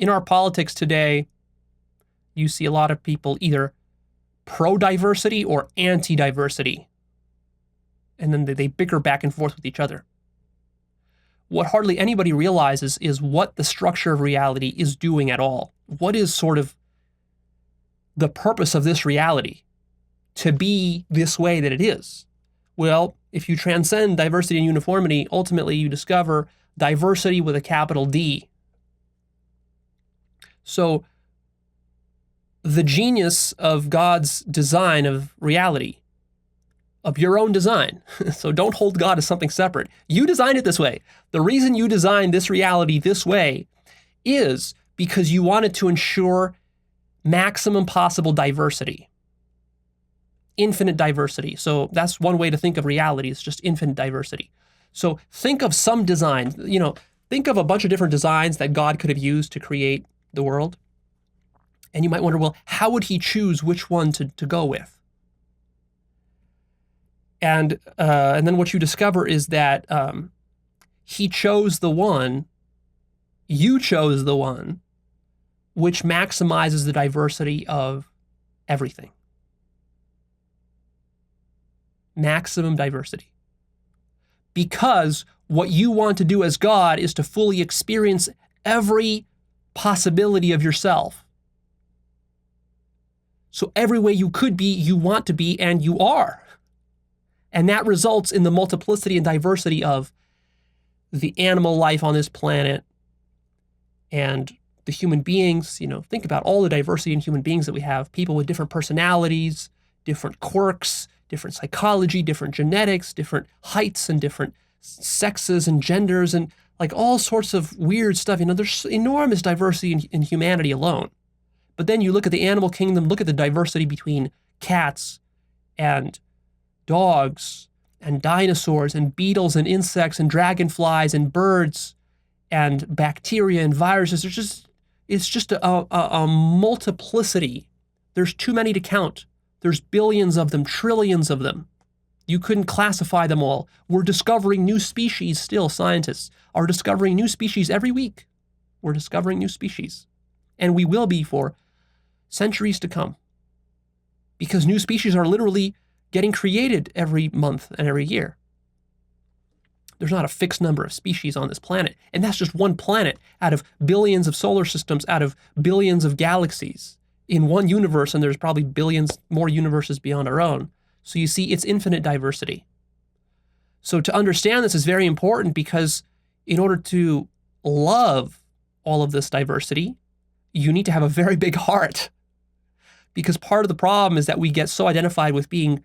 In our politics today, you see a lot of people either pro-diversity or anti-diversity. And then they bicker back and forth with each other. What hardly anybody realizes is what the structure of reality is doing at all. What is sort of the purpose of this reality to be this way that it is? Well, if you transcend diversity and uniformity, ultimately you discover diversity with a capital D. So the genius of God's design of reality, of your own design. So don't hold God as something separate. You designed it this way. The reason you designed this reality this way is because you wanted to ensure maximum possible diversity. Infinite diversity. So that's one way to think of reality, is just infinite diversity. So think of some design, think of a bunch of different designs that God could have used to create the world. And you might wonder, well, how would he choose which one to go with? And then what you discover is that he chose the one, you chose the one, which maximizes the diversity of everything. Maximum diversity. Because what you want to do as God is to fully experience every possibility of yourself. So every way you could be, you want to be, and you are. And that results in the multiplicity and diversity of the animal life on this planet and the human beings. Think about all the diversity in human beings that we have. People with different personalities, different quirks, different psychology, different genetics, different heights and different sexes and genders and like all sorts of weird stuff. There's enormous diversity in humanity alone. But then you look at the animal kingdom, look at the diversity between cats and dogs and dinosaurs and beetles and insects and dragonflies and birds and bacteria and viruses. It's just a multiplicity. There's too many to count. There's billions of them, trillions of them. You couldn't classify them all. We're discovering new species still. Scientists are discovering new species every week. We're discovering new species. And we will be for centuries to come. Because new species are literally getting created every month and every year. There's not a fixed number of species on this planet. And that's just one planet out of billions of solar systems, out of billions of galaxies in one universe. And there's probably billions more universes beyond our own. So you see, it's infinite diversity. So to understand this is very important, because in order to love all of this diversity, you need to have a very big heart. Because part of the problem is that we get so identified with being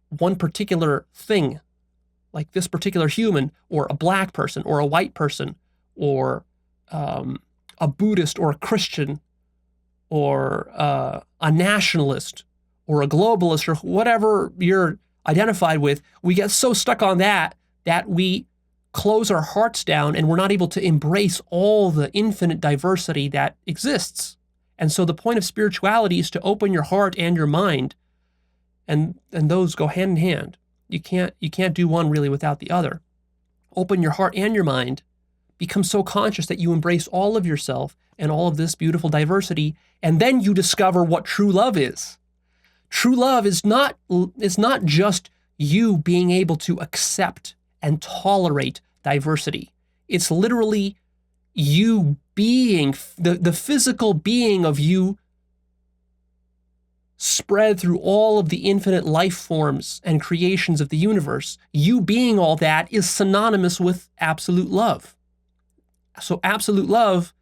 one particular thing, like this particular human, or a black person, or a white person, or a Buddhist, or a Christian, or a nationalist, or a globalist, or whatever you're identified with. We get so stuck on that we close our hearts down and we're not able to embrace all the infinite diversity that exists. And so the point of spirituality is to open your heart and your mind, and those go hand in hand. You can't do one really without the other. Open your heart and your mind, become so conscious that you embrace all of yourself and all of this beautiful diversity, and then you discover what true love is. True love is not just you being able to accept and tolerate diversity. It's literally you being, the physical being of you spread through all of the infinite life forms and creations of the universe. You being all that is synonymous with absolute love. So absolute love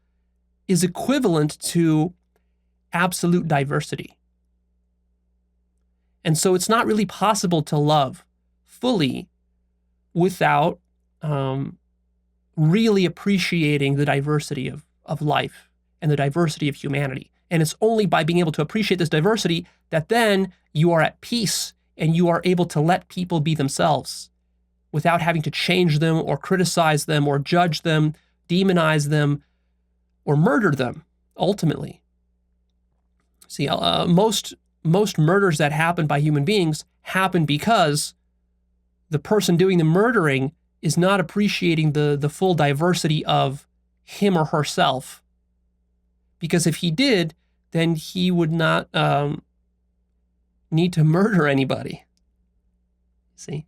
is equivalent to absolute diversity. And so it's not really possible to love fully without really appreciating the diversity of life and the diversity of humanity. And it's only by being able to appreciate this diversity that then you are at peace and you are able to let people be themselves without having to change them or criticize them or judge them, demonize them, or murder them, ultimately. See, most murders that happen by human beings happen because the person doing the murdering is not appreciating the full diversity of him or herself Because if he did, then he would not need to murder anybody. See?